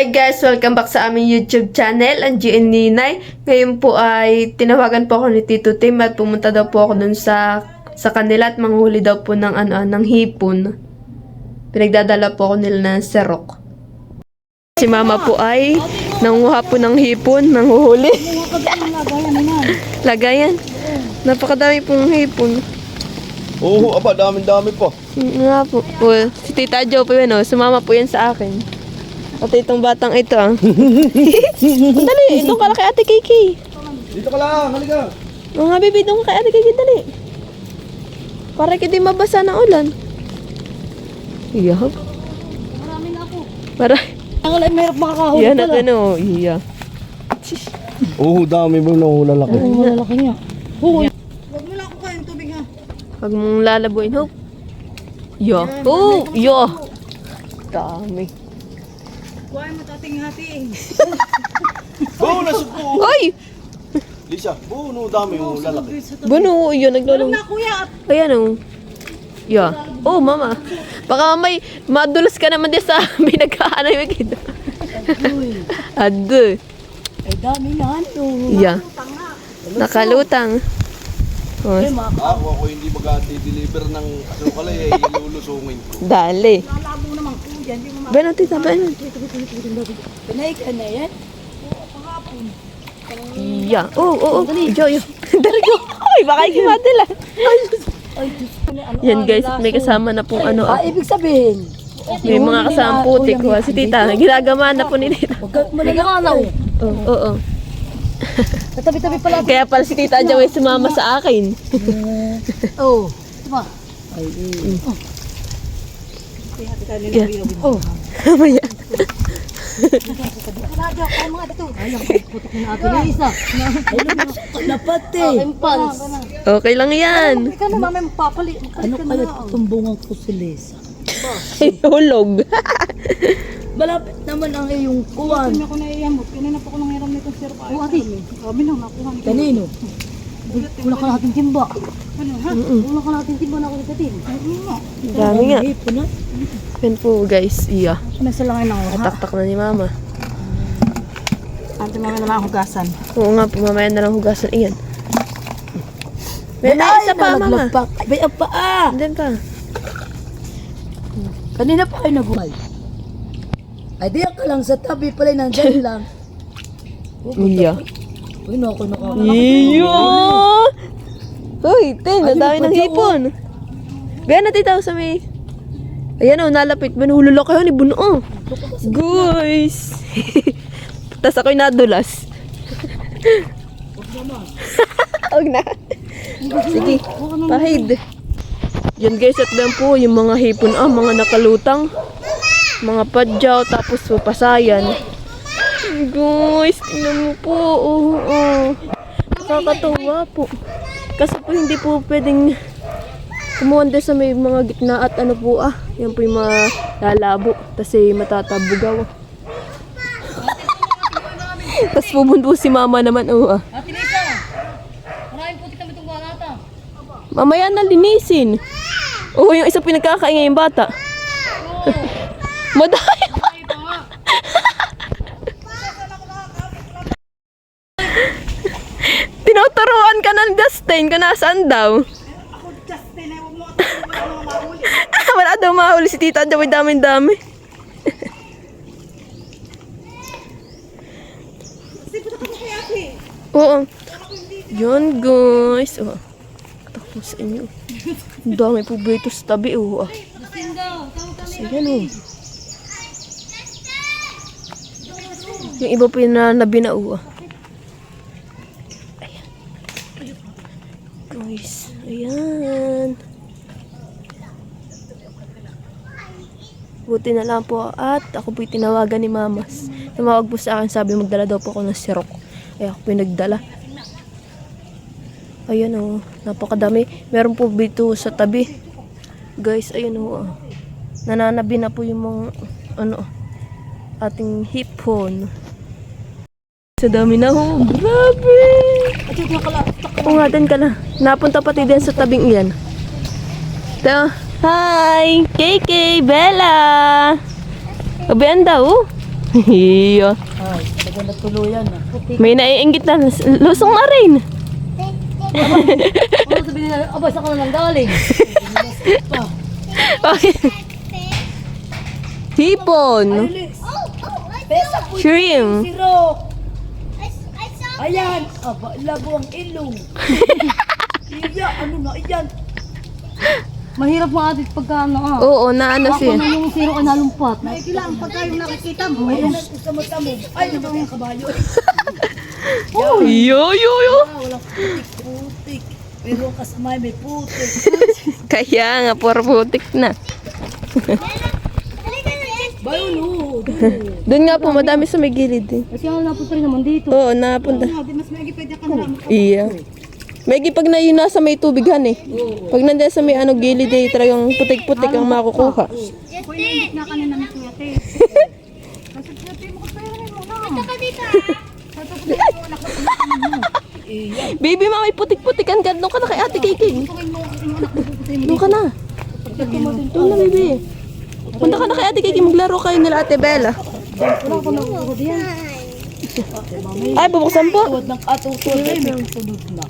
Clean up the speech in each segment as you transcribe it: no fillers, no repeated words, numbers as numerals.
Hi guys! Welcome back sa aming YouTube channel, ang GN Ninay. Ngayon po ay tinawagan po ako ni Tito Tim at pumunta daw po ako dun sa kanila at manghuli daw po ng, ng hipon. Pinagdadala po ako nila ng serok. Si mama po ay nanguha po ng hipon, nanghuhuli. Lagayan. Napakadami pong hipon. Oo, aba, dami-dami po. Nga po. Si Tita Jo po yun, sumama po yan sa akin. At itong batang ito, dali, itong ka lang kay Ate Kiki. Dito ka lang, halika. Mga baby, itong kay Ate Kiki, dali. Para hindi mabasa ng ulan. Iya. Marami na ako. Para. Ang alay, mayroon makakahuli Yan pala. at ano, iya. Oo, dami mo na lalaki. Oo, malalaki niya. Oo. Huwag mo lang ako kayong tubig ha. Pag mong lalabuin, hope. Yo. Oh, yo. Dami. Huwag mo tating-hating. Oo, nasuko. Ay! Lisa, oo, no, dami mo lalaki. Buno, yun, naglalong. Na kuya. Ayan o. Yeah. Oh, mama. Baka may madulas ka naman din sa binagkaanay mo kita. Ado. Ay dami na ano. Yeah. Nakalutang. Oh, Ako hindi mag-deliver ng asukal ay ilulusungin ko. dali. Lalabo naman ko dyan. Yung mga Benon, tita, benon. panay ka na yan. Yeah. Oh. Jo. Dali ko. Ay, baka ikimadila. Ay, Diyos ko na ano. Yan guys, may kasama na pong ano. Ibig sabihin. May mga kasama putik ko. Si tita, ginagama na po ni tita. Huwag ka malaganaw. Oo. Katabi-tabi pala. Kaya pala si tita Jo ay sumama sa akin. Oo. Diba? Ay, Yeah. oh. Mamaya. Radyo, kaya mga dito. Ay, ang putok na atin yung isa. Dapat eh. Impans. Okay lang yan. Ikaw na mamay magpapali. Ano kaya tutumbungan ko si Lisa? Ay, hulog. Malapit naman ang iyong kuwan. Ako na iamot. Kanina pa ko nang hiram nitong sir pa. Oo, ate. Sabi lang, nakuha ni Kanino? Wala ka natin timba. Ano, ha? Wala ka natin timba na ako nagkatin. Dami nga. Hipon na. Yan po guys, iya. Nasa lang ng uha. Nataktak na ni mama. Ante mami na lang hugasan. Oo nga po, mamaya na lang hugasan. Iyan. May isa pa, mama. nalaglag pa. Ay, ang paa. Andyan pa. Kanina pa kayo naguhay. Ay, diyan ka lang sa tabi pala, nandyan lang. Iya. Uy, no, ako nakakala. Iya! Uy, ten, ang dami ng hipon. Gaya na titaw sa may... Ayan o, nalapit. Manuhululok kayo ni Buno. Oh. Guys! Tapos ako'y nadulas. Huwag na. Sige, pahid. Yan guys, at yan po yung mga hipon. Mga nakalutang. Mga padyaw, tapos pasayan. Guys, tingnan mo po. Nakakatuwa po. Kasi po hindi po pwedeng kumuha sa may mga gitna at ano po yan po yung mga lalabo. Kasi matatabugaw. Tapos pumunto si mama naman. Ate Lisa, maraming putik kami itong balata. Mamaya na linisin. Yung isa pinagkakaingay yung bata. Madaya. Tinuturuan ka ng Justin kung nasaan daw. Ako, Justin, ay huwag mo ako mga mahuli. Wala daw mahuli si tita. Daw may dami-dami. Kasi puta ka mo kay ate. Oo. Yun guys. Katak mo sa inyo. Ang dami po dito sa tabi. Kasi yan Yung iba po yung nabinao. Ayan. Guys. Ayan. Buti na lang po at ako po tinawagan ni Mamas. Tumawag po sa akin, sabi magdala daw po ako ng sirok. Ay ako po nagdala. Ayan napakadami. Meron po dito sa tabi. Guys, ayan nananabi na po yung mga ating hipon. Sa dami na grabe! Pungatin ka na. Napunta pati din sa tabing iyan. Ito. Hi! KK! Bella! Kabayan daw. Iyo. Ay, taga na tuluyan na. Putik. May naiinggit na. Lusong na rin. Ano sabihin nila, abay, saan ka na lang galing? Okay. Hipon. Shrimp. Siro! Ayan! Aba, labo ang ilong. Iya, ano na, iyan. Mahirap mga atit pagka ano ah. Oo, naano Ako siya. na yung siro ay nalumpat. Kailangan pagka yung nakikita mo. Ayan, sama-tamo. Ay, ano ba yung kabayo? Yo, yo, yo. Walang putik-putik. Pero ang kasama may putik. Kaya nga, puro putik na. Bayo, no. Doon nga po, madami sa may gilid eh. Kasi ang napunta rin naman dito. Oo, napunta. Di mas may pwede ka na. Iya. May pag na yun nasa may tubigan eh. Pag nandiyan sa may ano gilid eh, talagang putik-putik ang makukuha. Kuya, na kanina ni Kuya Te. Kasi Kuya Te, makapayrin mo na. Ito ka dito Baby, ma, may putik-putikan ka. Doon ka na kay Ate Kiki. Doon ka na. Doon na, baby. Punta ka na kay Ate Kiki. Maglaro kayo nila Ate Bella. Wala ko na ako diyan. Ay, bubuksan po. Tuwad ng katutulad ay may sunod na.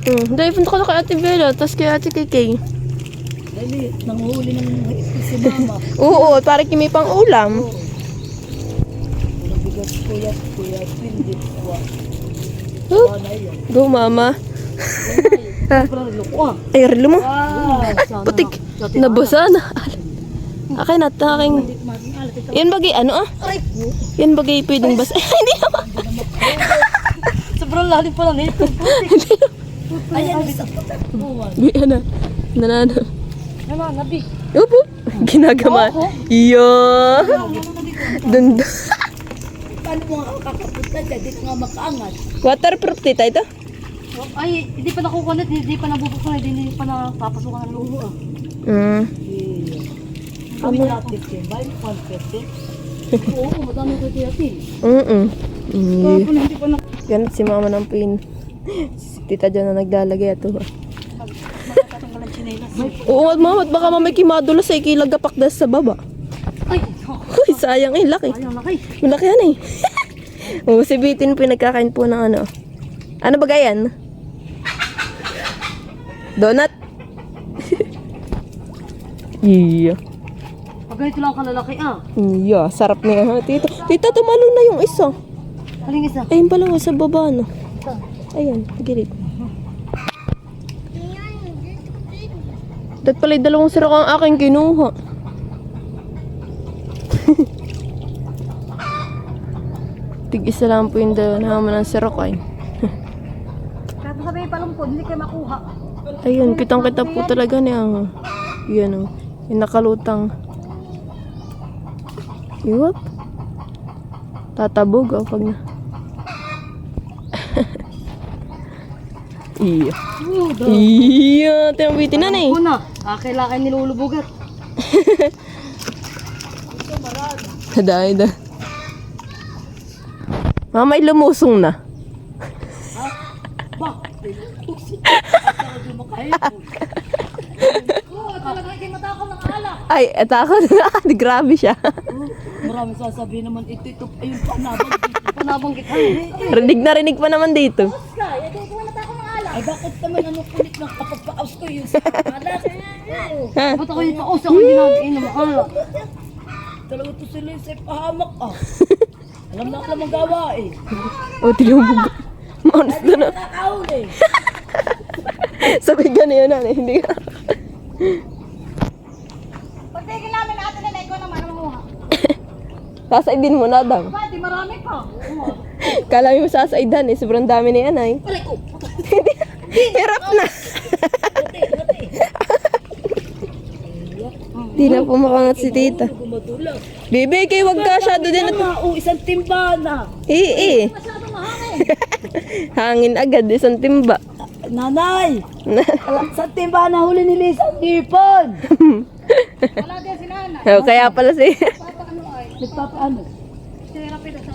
Dahil punta ka na kay Ate Bella. Tapos kay Ate Kiki. Dali, nanguhuli ng si mama. Oo, para kimi pang ulam. Nabigas kuya, pindi. Huh? Go, mama. Sobrang luko ah. Ay, relo mo. Wow, Putik. Nabasa na. Akin at aking... Yan bagay, ano ah? Yan bagay pwedeng basa. Hindi naman. Sobrang lalim pala nito. Ayan, sa buwan. Biya na. Nanano. Nabi. Opo. Ginagama. Iyo. Dun. Paano mo nga kakapunta dyan? Di ka nga makaangat. Waterproof tita ito? Ay, hindi pa nakukulit, hindi pa nabubuksan, hindi pa napapasukan ng luho ah. Kami natin din, bayan confete. Oo, madami ko tiyatin. Hindi pa na. Ganit si mama ng pin. Si tita dyan na naglalagay ito. Matatanggal ang chinelas. Oo, mama, at baka mamay kimadulas ay kilagapak das sa baba. Ay, Uy, sayang eh, laki. ayun laki. Malaki yan eh. Oo, si Bitin po yung nagkakain po ng ano. Ano ba gayan? Donut? Iya. Pag ganito lang kalalaki ah. Iya, sarap niya. Ha, tita, tita, tumalo na yung isa. Aling isa. Ayun pala, sa baba no. Ito. Ayan, gilid. Dat pala yung dalawang sirak ang aking kinuha. Tig-isa lang po yung dalawa naman ng sirak ay. Kahit sabihin pa lang po, hindi kayo makuha. Ayun, kitang-kita po talaga niya. Yan o. Yung nakalutang. Yup. Tatabog o pag na. Iya. Iya. Tinabitin na eh. Una, kailangan nilulubugat. Dahil da. Mamay lumusong na. Ba, at lumakain po. Oo, talaga hindi matakaw ng alak. Ay, atakot na. Grabe siya. Maraming sasabihin naman ito, ayun panabanggit. Rinig pa naman dito. Ay bakit naman ano kulit ng kapagpaos ko yung sa alak? Ha? Ba't ako yung paos ako hindi nag-inom ng alak? Talaga to sila yung sa pahamak ah. Alam na alam ang gawa eh. O, tinubog. Maunod na na. Nakakaul eh. Sabay ganyan na. Hindi ka. Pagtigil namin natin nila, ikaw naman ang mamuha. Sasaidin mo na daw. Ba, di marami pa. Kala mo sasaidan eh. Sobrang dami na yan ay. Aray ko. Hirap na. Di na pumakangat si tita. Gumatula. Bibi, kayo wag ka siya. Doon na. Isang timba na. Eh. Hangin agad. Isang timba. Nanay! Sa timba na huli ni Lisa ang ipon! Wala din si Nana. Oh, kaya pala si... Papaano ay? Nagpapaano? Therapy daw sa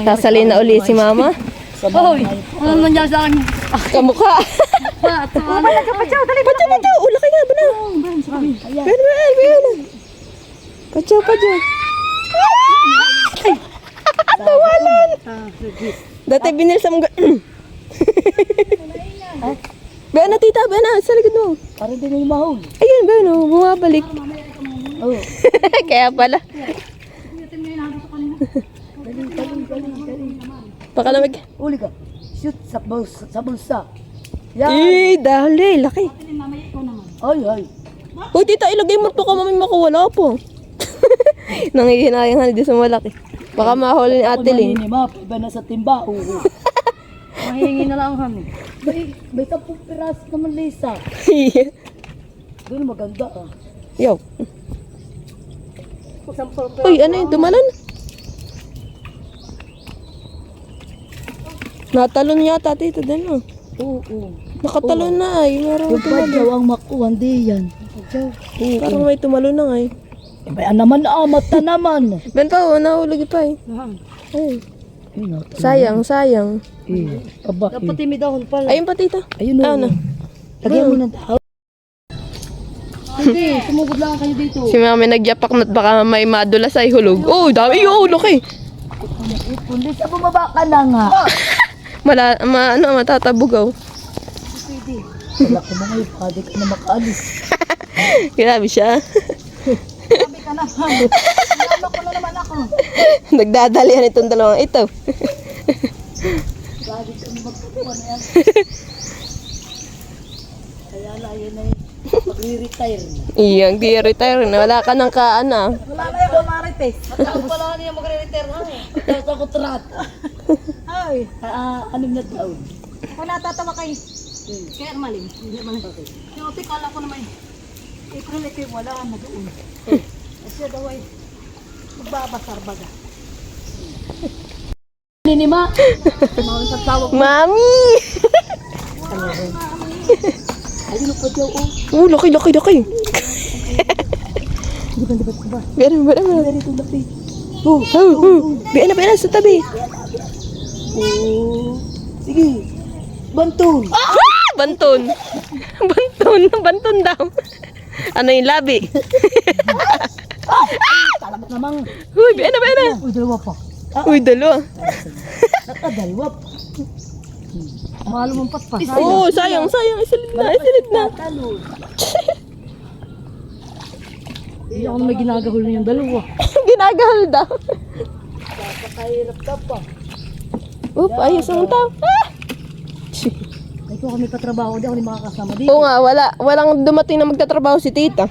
Sasali na uli si mama. Hoy! Ano nandiyan sa akin? Kamukha. Kapachaw, dali. Pachaw. Ula kaya ba na? Ben. Pacho, pacho. Dati binilsa mo Bea na tita, bea na, sa likod mo. Para din yung mahul. Ayun, bea no, bumabalik. Oh. Kaya pala. Pakalamig. Uli ka. Shoot sa bulsa. Yan. Dali, laki. Ay, ay. Uy, tita, ilagay mo to ka maming makuwala po. Nangihinayang di sa malaki. Baka mahuli ni Ate Lynn. Iba na sa timba. Oo. Mahihingi na lang kami. May 10 piraso naman, Lisa. Doon maganda ah. Yo. Uy, ano yun? Tumalon? Natalon yata, tita. Dano. Oo. Nakatalon na ay. Meron Yung tumalon. padyaw ang makuha, hindi yan. Parang may tumalon na nga eh. Iba naman mata naman. Ben pa, nahulog pa eh. Ay. Sayang, sayang. Aba, dapat timidahon pala. Ayun pa, tita. Ayun Ah, na. na. Lagyan mo ng tao. Hindi, sumugod lang kayo dito. Si mami nagyapak na baka may madulas ay hulog. Oh, dami. Oh, laki. Pulis, bumaba ka na nga. Matatabugaw. Pwede. Wala ko mga ipade ka na makaalis. Grabe siya. Sabi ka na, Lama ko na naman ako. Nagdadalihan itong dalawang ito. Sabi ka na magkatuwa na yan. Kaya na, yun na magre-retire na. Iyang di retire na. Wala ka ng kaana. Wala na yung marites. Ako pala niya magre-retire na eh. Tapos ako trat. Ay, 6 na taon. Ako natatawa kay Kaya maling. Hindi man. Yung opi, kala ko naman. April, ito yung wala na doon. Kasi daw ay magbabasar baga. Ninima. Mawin sa tawag. Mami! Ayun pa daw oh. Oh, laki, laki, laki. Hindi ba dapat ko ba? Ganun, ganun. Dari itong lapi. Oh, biyan na, sa tabi. Oh. Sige. Bantun. Ah! Banton. Banton, banton daw. Ano yung labi? Salamat namang. Uy, biyan na. Uy, dalawa pa. Uy, dalawa. Nakadalawa. Mahal mong patpas. Oh, sayang. Isilid na. Talo. Hindi ako na may ginagahol na yung dalawa. Ginagahal daw. Kakahirap ka pa. Oop, ayos ang tao. Ah! Ay, kung kami patrabaho, di ako ni makakasama dito. Oo nga, walang dumating na magtatrabaho si tita.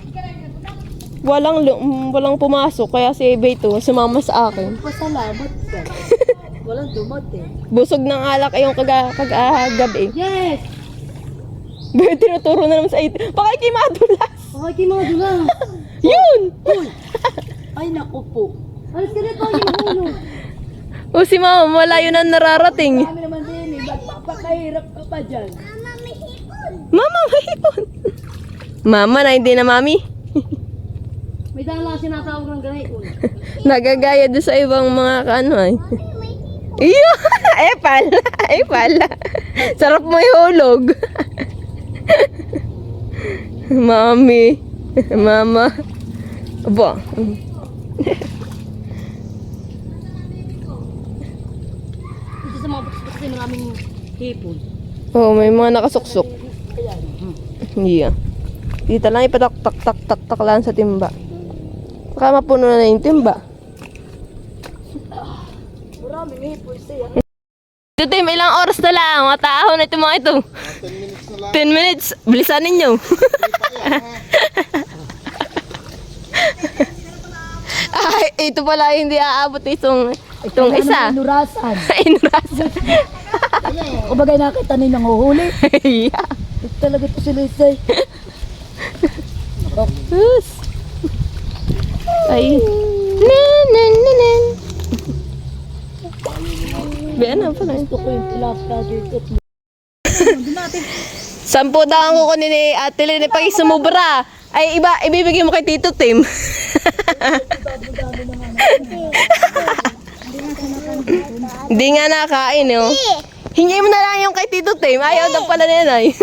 Walang pumasok, kaya si Beto sumama sa akin. Pasalamat ka. Walang dumating. Busog ng alak yung kagabi. Yes! Pero tinuturo na naman sa ito. Pakikimadulas! Pakikimado lang. Yun! Ay, naku po. Alas ka na tayo mahulog. O si mama, malayo na nararating. Kami naman din eh. Ba't papakahirap ka pa dyan? Mama, may hipon. Mama na, hindi na mami. May dala sinatawag ng ganito. Nagagaya doon sa ibang mga kaano ay. Iyo! Pala. Sarap mo ihulog. Mami. Mama. Aba. Dito sa mga bukas kasi maraming hipon. Oh, may mga nakasuksok. Yeah. Dito lang ipatak-tak lang sa timba. Baka mapuno na yung timba. Maraming hipon siya. Ito Tim, ilang oras na lang. Mataaw na ito mga ito. 10 minutes. Bilisan ninyo. Ay, ito pala hindi aabot itong isa. Inurasan. Inurasan. Kumbaga nakita niyo nang uhuli. Yeah. Ito talaga ito si Lisay. Yes. Ay. Nen. Biyan na pala. Gusto ko yung tilapia dito. 10 daw ang kukunin ni Ate Lynn pag sumubra. Ay, ibibigay mo kay Tito Tim. Hindi nga nakain, oh. Hingi mo na lang yung kay Tito Tim. Ayaw daw pala nenay.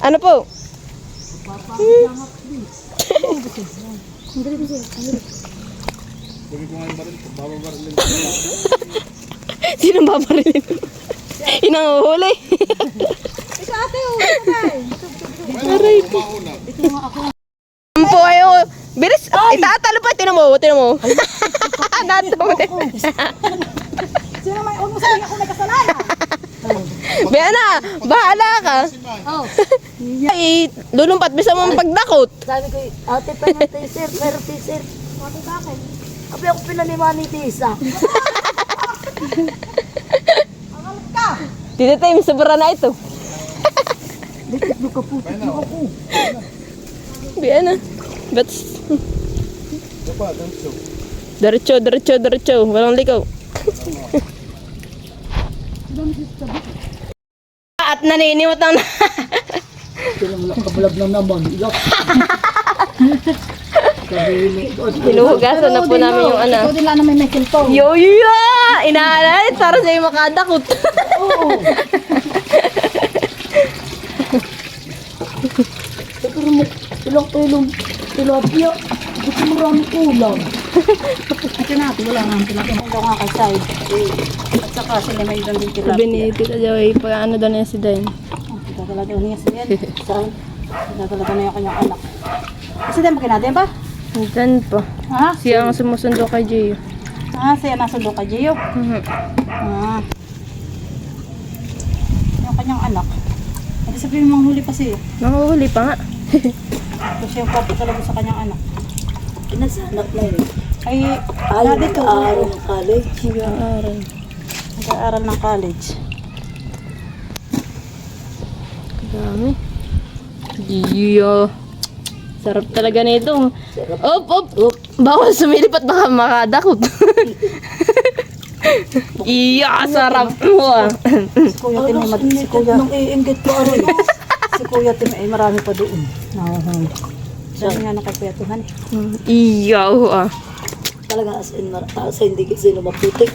Ano po? Sabi ko nga yung baril, bababarilin. Sino babarilin? Inanguhuli. Ikaw ate, okay. Aray ko. Po ayo. Bilis. Itatalo pa. Tinan mo. Natawid. Sino may huwag mo sabihin ako may kasalanan? Biana, bahala ka. Oh. Ay, lulumpat bisa mo pagdakot. Sabi ko, ate pa ng t-shirt, meron t-shirt. Ate bakit? Abi ako pinaliwa ni Tisa. Angalat ka! Dito tayo, sobra na ito. Dito ka po, dito ako. Biana. But, Diba, ganito. diretso. Walang likaw. At naninimot ang Kabulag na naman. Iyak. hinuhugasan na po namin yung ano. Ikaw din lang na may cellphone. Yo! Inaalay, para sa'yo makadakot. Oo. Pero mo, ilang kilong tilapia. Gusto maraming ulam. Ito natin, wala naman sila. Kung daw nga kay side. At saka sila may doon din Sabi ni Tita Joy, pag ano daw niya si Dain. Dadala daw niya siya. Saan? Dadala daw niya kanyang anak. Kasi din ba natin ba? Minsan po. Ha? Siya ang sumusundo kay Gio. Siya nasa doon kay Gio. Yung kanyang anak. At sabihin mong huli pa siya. Nanguhuli pa nga. Ito siya yung pati talaga sa kanyang anak. Pinasanap na yun. Ay, Ayaw dito. nag-aaral ng college. Nag-aaral. Nag-aaral ng college. Dami. Gio. Sarap talaga nito. Op! Bawal sumilip at baka makadakot. Iya, sarap mo ah. Si Kuya Tim ay si Kuya. Nung iinggit ko aray. Si Kuya Tim ay marami pa doon. Nahuhuli. Sabi nga na kay Kuya Tim. Iya, ah. Talaga as in, hindi sino maputik.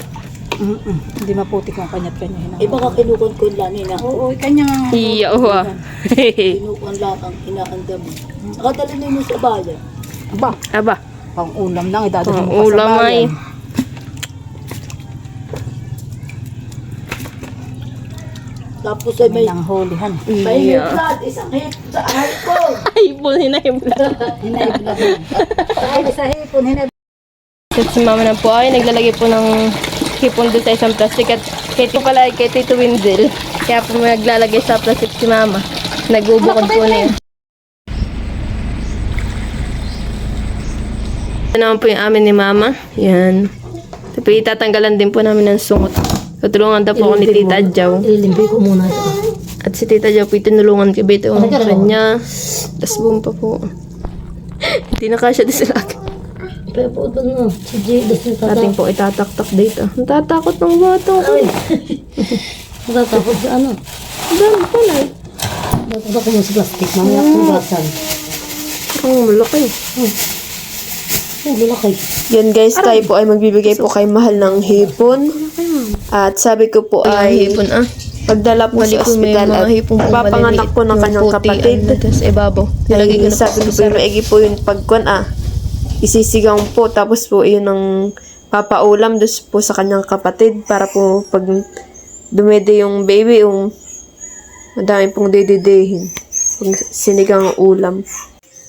Hindi maputik ang kanya't kanya Eh baka kinukon ko lang nina. Oo, kanyang... Iya, ah. Kinukon lang ang inaanda mo. Saka dali ninyo sa bayan. Aba, Aba, pang ulam lang. Idadali mo pa sa ulam ay. bayan. Tapos ay may Nang hulihan. may Iya. blood, isang hit sa ahal ko. Ay, punin na yung vlog. Hinaibla mo. Dahil sa hipon, hinaibla. At si mama na po ay naglalagay po ng hipon doon sa isang plastic. At kahit ko pala kay Tito Windel, kaya po may naglalagay sa plastic si mama. Nagubukod po niya. Ito naman po yung amin ni mama. Yan. Tapos itatanggalan din po namin ng sungot. Tutulungan daw po ako ni Tita Adjaw. Ililimpi ko muna ito. At si Tita Adjaw po itinulungan kay Beto ang kanya. Tapos buong pa po. Hindi na kasya din sila. Pero po ito na. Si Jidas yung Ating po itataktak dito. Ang tatakot ng bata ko. Natatakot sa ano. Dami pala eh. Natatakot mo sa plastic. Mamaya kong basan. Ang malaki. Oh, malaki. Yan guys, tayo po ay magbibigay po kay mahal ng hipon. At sabi ko po ay hipon ah. pagdala po Bali sa po may ospital mga at hipong papanganak po ng kanyang kapatid. Tapos ibabaw. Nilagay ko Ay, na po sabi ko po sa yung maigi po yung pagkuan isisigang po tapos po yun ang papaulam dos po sa kanyang kapatid para po pag dumede yung baby yung madami pong dididihin pag sinigang ulam.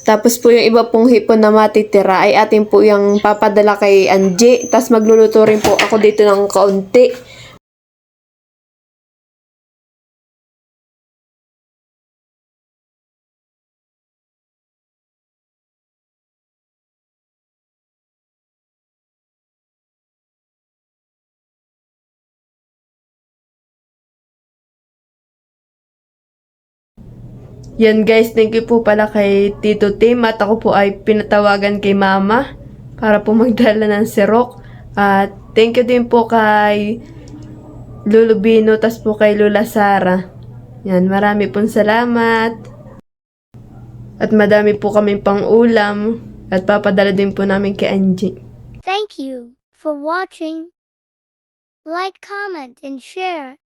Tapos po yung iba pong hipon na matitira ay atin po yung papadala kay Angie. Tapos magluluto rin po ako dito ng kaunti. Yan guys, thank you po pala kay Tito Tim at ako po ay pinatawagan kay Mama para po magdala ng sirok. At thank you din po kay Lolo Bino tas po kay Lola Sara. Yan, marami pong salamat. At madami po kaming pang ulam at papadala din po namin kay Angie. Thank you for watching. Like, comment, and share.